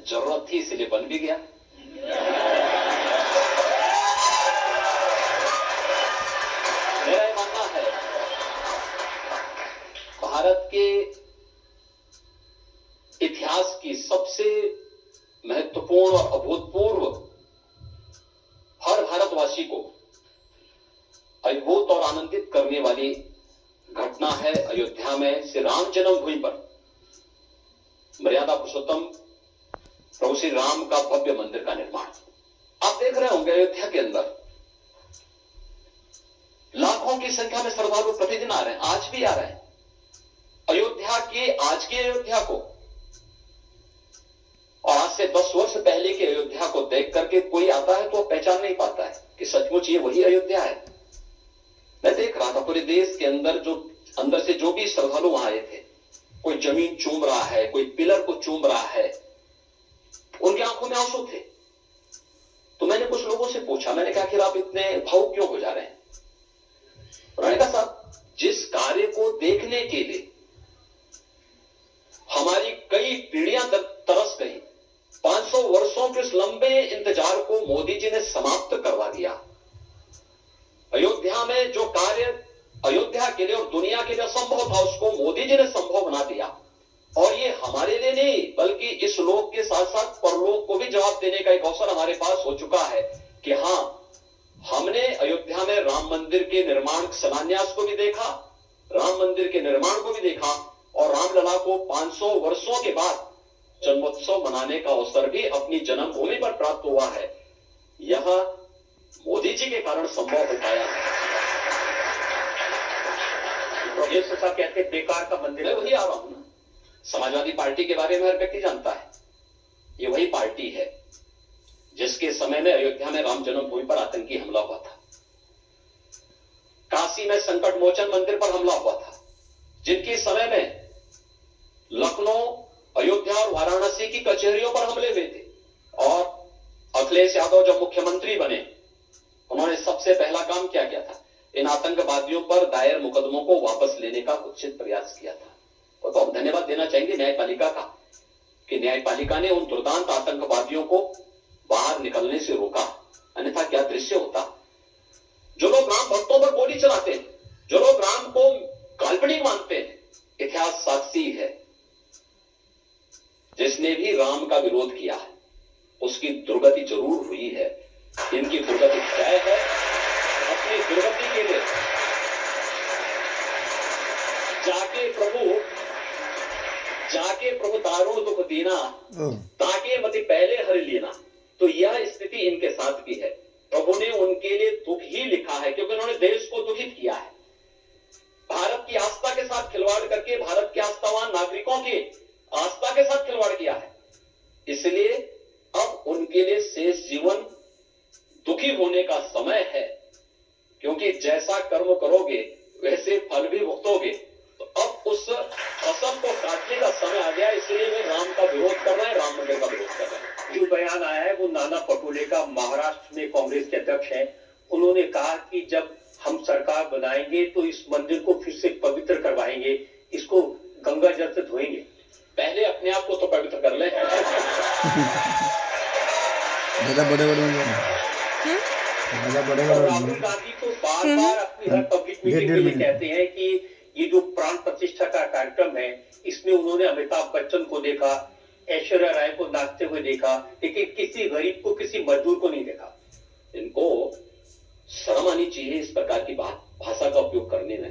जरूरत थी इसलिए बन भी गया। मेरा ये मानना है भारत के इतिहास की सबसे महत्वपूर्ण और अभूतपूर्व, हर भारतवासी को अद्भुत और आनंदित करने वाली घटना है अयोध्या में श्री राम जन्मभूमि पर मर्यादा पुरुषोत्तम प्रभु श्री राम का भव्य मंदिर का निर्माण। आप देख रहे होंगे अयोध्या के अंदर लाखों की संख्या में श्रद्धालु प्रतिदिन आ रहे हैं, आज भी आ रहे हैं। अयोध्या की आज की अयोध्या को और आज से 10 वर्ष पहले की अयोध्या को देख करके कोई आता है तो पहचान नहीं पाता है कि सचमुच ये वही अयोध्या है। मैं देख रहा था पूरे देश के अंदर से जो भी श्रद्धालु वहां आए थे, कोई जमीन चूम रहा है, कोई पिलर को चूम रहा है, उनकी आंखों में आंसू थे। तो मैंने कुछ लोगों से पूछा, मैंने कहा कि आप इतने भावुक क्यों हो जा रहे हैं? उन्होंने कहा साहब, जिस कार्य को देखने के लिए हमारी कई पीढ़ियां तरस गई, 500 वर्षों के उस लंबे इंतजार को मोदी जी ने समाप्त करवा दिया। अयोध्या में जो कार्य अयोध्या के लिए और दुनिया के लिए असंभव था, उसको मोदी जी ने संभव बना दिया। और ये हमारे लिए नहीं बल्कि इस लोक के साथ साथ परलोक को भी जवाब देने का एक अवसर हमारे पास हो चुका है कि हाँ, हमने अयोध्या में राम मंदिर के निर्माण शिलान्यास को भी देखा, राम मंदिर के निर्माण को भी देखा और रामलला को 500 वर्षों के बाद जन्मोत्सव मनाने का अवसर भी अपनी जन्मभूमि पर प्राप्त हुआ है। यह मोदी जी के कारण संभव हो पाया है। ये सब कहते बेकार का मंदिर है। वही आ रहा हूं ना, समाजवादी पार्टी के बारे में हर व्यक्ति जानता है। ये वही पार्टी है जिसके समय में अयोध्या में राम जन्मभूमि पर आतंकी हमला हुआ था, काशी में संकट मोचन मंदिर पर हमला हुआ था, जिनके समय में लखनऊ, अयोध्या और वाराणसी की कचहरियों पर हमले हुए थे। और अखिलेश यादव जब मुख्यमंत्री बने, उन्होंने सबसे पहला काम क्या किया था? इन आतंकवादियों पर दायर मुकदमों को वापस लेने का कुत्सित प्रयास किया था। और तो हम धन्यवाद देना चाहेंगे न्यायपालिका का कि न्यायपालिका ने उन दुर्दांत आतंकवादियों को बाहर निकलने से रोका, अन्यथा क्या दृश्य होता। जो लोग राम भक्तों पर गोली चलाते हैं, जो लोग राम को काल्पनिक मानते हैं, इतिहास साक्षी है, जिसने भी राम का विरोध किया है उसकी दुर्गति जरूर हुई है। इनकी दुर्गति तय है। अपनी दुर्गति के लिए जाके प्रभु दारुण दुख दीना, ताके मति पहले हर लेना। तो यह स्थिति इनके साथ भी है। प्रभु ने उनके लिए दुख ही लिखा है क्योंकि उन्होंने देश को दुखित किया है। भारत की आस्था के साथ खिलवाड़ करके भारत के आस्थावान नागरिकों की आस्था के साथ खिलवाड़ किया है। इसलिए अब उनके लिए शेष जीवन दुखी होने का समय है, क्योंकि जैसा कर्म करोगे वैसे फल भी भुगतोगे। तो अब उस फसल को काटने का समय आ गया, इसलिए वे राम का विरोध कर रहे हैं, राम मंदिर का विरोध कर रहे हैं। जो बयान आया है वो नाना पटोले का, महाराष्ट्र में कांग्रेस के अध्यक्ष हैं। उन्होंने कहा कि जब हम सरकार बनाएंगे तो इस मंदिर को फिर से पवित्र करवाएंगे, इसको गंगा जल से धोएंगे। पहले अपने आप को तो पवित्र कर ले। राहुल गांधी तो बार बार अपनी हर पब्लिक मीटिंग में कहते हैं कि ये जो प्राण प्रतिष्ठा का कार्यक्रम है, इसमें उन्होंने अमिताभ बच्चन को देखा, ऐश्वर्या राय को नाचते हुए देखा, लेकिन किसी गरीब को, किसी मजदूर को नहीं देखा। इनको शर्म आनी चाहिए इस प्रकार की भाषा का उपयोग करने में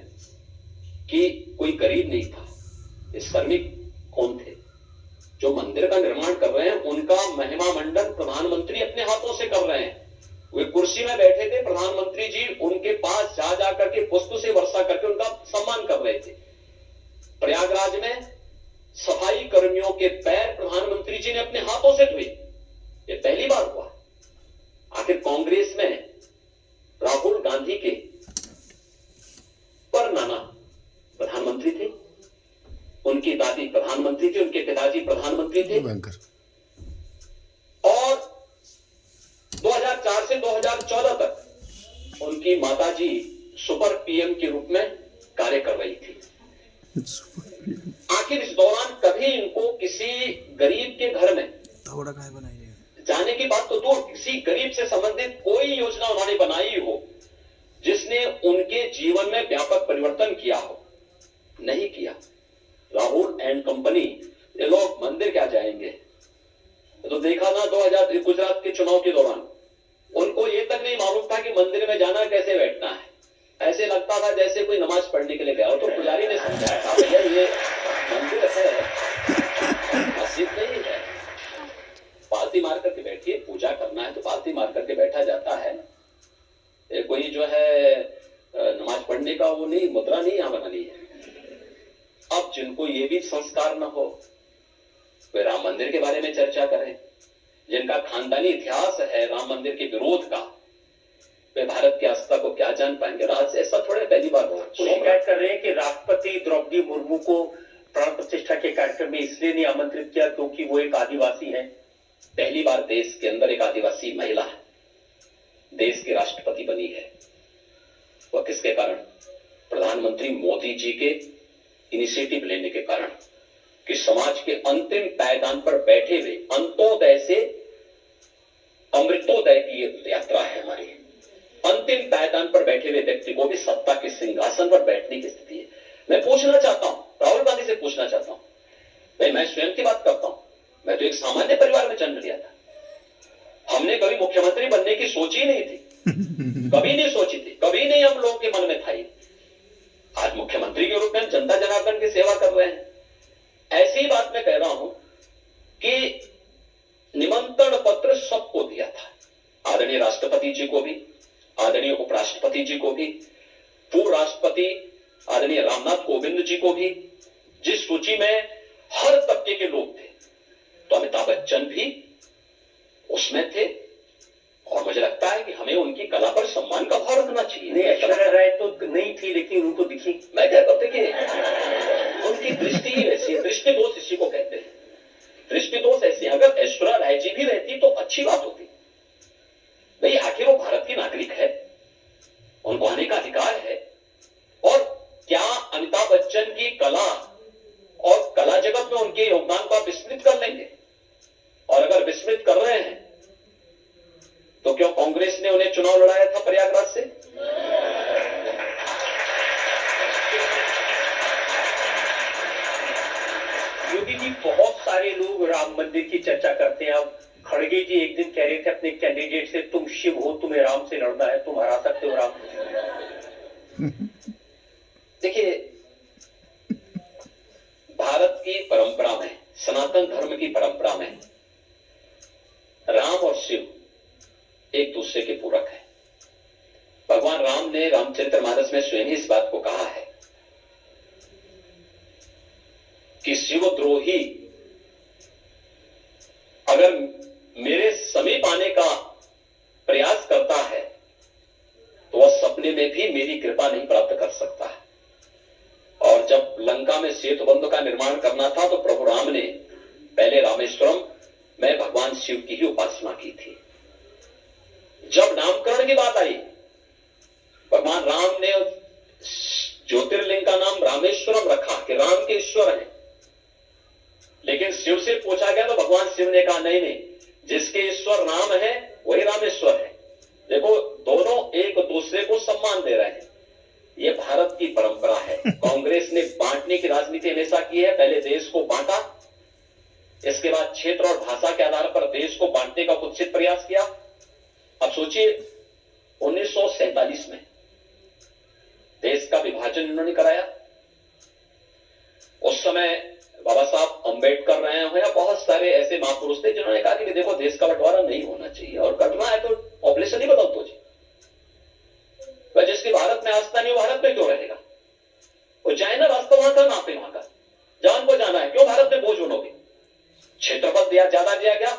कि कोई गरीब नहीं था। ये श्रमिक कौन थे जो मंदिर का निर्माण कर रहे हैं? उनका महिमा मंडन प्रधानमंत्री अपने हाथों से कर रहे हैं। वे कुर्सी में बैठे थे, प्रधानमंत्री जी उनके पास जा करके पुष्प से वर्षा करके उनका सम्मान कर रहे थे। प्रयागराज में सफाई कर्मियों के पैर प्रधानमंत्री जी ने अपने हाथों से धोए। ये पहली बार हुआ। आखिर कांग्रेस में राहुल गांधी के पर नाना प्रधानमंत्री थे, उनकी दादी प्रधानमंत्री थी, उनके पिताजी प्रधानमंत्री थे। और 2004 से 2014 तक उनकी माताजी सुपर पीएम के रूप में कार्य कर रही थी। आखिर इस दौरान कभी इनको किसी गरीब के घर में पगोड़ा कहाँ बनाई है? जाने की बात तो दूर, किसी गरीब से संबंधित कोई योजना उन्होंने बनाई हो जिसने उनके जीवन में व्यापक परिवर्तन किया हो, नहीं किया। राहुल एंड कंपनी, ये लोग मंदिर क्या जाएंगे? तो देखा ना 2000 गुजरात के चुनाव के दौरान उनको ये तक नहीं मालूम था कि मंदिर में जाना कैसे बैठना है। ऐसे लगता था जैसे कोई नमाज पढ़ने के लिए गया हो। तो पुजारी ने समझाया था भैया ये मंदिर है, मस्जिद नहीं है। पालती मार करके बैठिए, पूजा करना है तो पालती मार करके बैठा जाता है। ये कोई जो है नमाज पढ़ने का वो नहीं, मुद्रा नहीं यहाँ बनानी है। अब जिनको ये भी संस्कार न हो वे राम मंदिर के बारे में चर्चा करें, जिनका खानदानी इतिहास है राम मंदिर के विरोध का, वे भारत की आस्था को क्या जान पाएंगे? आज ऐसा थोड़े पहली बार हो। शिकायत कर रहे हैं कि राष्ट्रपति द्रौपदी मुर्मू को प्राण प्रतिष्ठा के कार्यक्रम में इसलिए नहीं आमंत्रित किया क्योंकि वो एक आदिवासी है। पहली बार देश के अंदर एक आदिवासी महिला है, देश की राष्ट्रपति बनी है। वह किसके कारण? प्रधानमंत्री मोदी जी के इनिशिएटिव लेने के कारण, कि समाज के अंतिम पायदान पर बैठे हुए, अंत्योदय से अमृतोदय की यात्रा है हमारी, अंतिम पायदान पर बैठे हुए व्यक्ति को भी सत्ता के सिंहासन पर बैठने की स्थिति है। मैं पूछना चाहता हूं, राहुल गांधी से पूछना चाहता हूं, भाई मैं स्वयं की बात करता हूं, मैं तो एक सामान्य परिवार में जन्म लिया था। हमने कभी मुख्यमंत्री बनने की सोची नहीं थी, कभी नहीं सोची थी, कभी नहीं हम लोगों के मन में था। आज मुख्यमंत्री के रूप में हम जनता जनार्दन की सेवा कर रहे हैं। ऐसी ही बात मैं कह रहा हूं कि निमंत्रण पत्र सबको दिया था, आदरणीय राष्ट्रपति जी को भी, आदरणीय उपराष्ट्रपति जी को भी, पूर्व राष्ट्रपति आदरणीय रामनाथ कोविंद जी को भी, जिस सूची में हर तबके के लोग थे। तो अमिताभ बच्चन भी उसमें थे और मुझे लगता है कि हमें उनकी कला पर सम्मान का भाव रखना चाहिए। नहीं, ऐश्वर्या राय तो नहीं थी लेकिन उनको दिखी। मैं कहता हूं देखिए उनकी दृष्टि ही वैसी है, दृष्टि दोष इसी को कहते हैं। दृष्टि दोष ऐसी है, अगर ऐश्वर्या राय जी भी रहती तो अच्छी बात होती। भाई आखिर वो भारत की नागरिक है, उनको आने का अधिकार है। और क्या अमिताभ बच्चन की कला और कला जगत में उनके योगदान को आप विस्मृत कर लेंगे? और अगर विस्मृत कर रहे हैं तो क्यों कांग्रेस ने उन्हें चुनाव लड़ाया था प्रयागराज से? योगी जी, बहुत सारे लोग राम मंदिर की चर्चा करते हैं। अब खड़गे जी एक दिन कह रहे थे अपने कैंडिडेट से, तुम शिव हो, तुम्हें राम से लड़ना है, तुम हरा सकते हो राम को। देखिए भारत की परंपरा में, सनातन धर्म की परंपरा में राम और शिव एक दूसरे के पूरक है। भगवान राम ने रामचरितमानस में स्वयं इस बात को कहा है कि शिवद्रोही अगर मेरे समीप आने का प्रयास करता है तो वह सपने में भी मेरी कृपा नहीं प्राप्त कर सकता है। और जब लंका में सेतु बंध का निर्माण करना था तो प्रभु राम ने पहले रामेश्वरम में भगवान शिव की ही उपासना की थी। जब नामकरण की बात आई, भगवान राम ने ज्योतिर्लिंग का नाम रामेश्वरम रखा कि राम के ईश्वर हैं। लेकिन शिव से पूछा गया तो भगवान शिव ने कहा नहीं नहीं, जिसके ईश्वर राम है वही रामेश्वर है। देखो दोनों एक दूसरे को सम्मान दे रहे हैं। ये भारत की परंपरा है। कांग्रेस ने बांटने की राजनीति हमेशा की है। पहले देश को बांटा, इसके बाद क्षेत्र और भाषा के आधार पर देश को बांटने का कुत्सित प्रयास किया। अब सोचिए 1947 में देश का विभाजन इन्होंने कराया। उस समय बाबा साहब अंबेडकर रहे हैं या बहुत सारे ऐसे महापुरुष थे जिन्होंने कहा कि देखो देश का बंटवारा नहीं होना चाहिए और करना है तो पॉपुलेशन ही बदल दो जी। वह जिसकी भारत में आस्था नहीं, भारत में क्यों रहेगा? वो जाए ना, रास्ता वहां का, नापे वहां का, जान को जाना है, क्यों भारत में बोझ उठोगे? क्षेत्रफल दिया, ज्यादा दिया गया,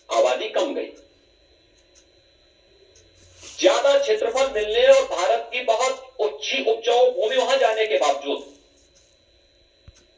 आबादी कम गई। ज्यादा क्षेत्रफल मिलने और भारत की बहुत अच्छी उपजाऊ भूमि वहां जाने के बावजूद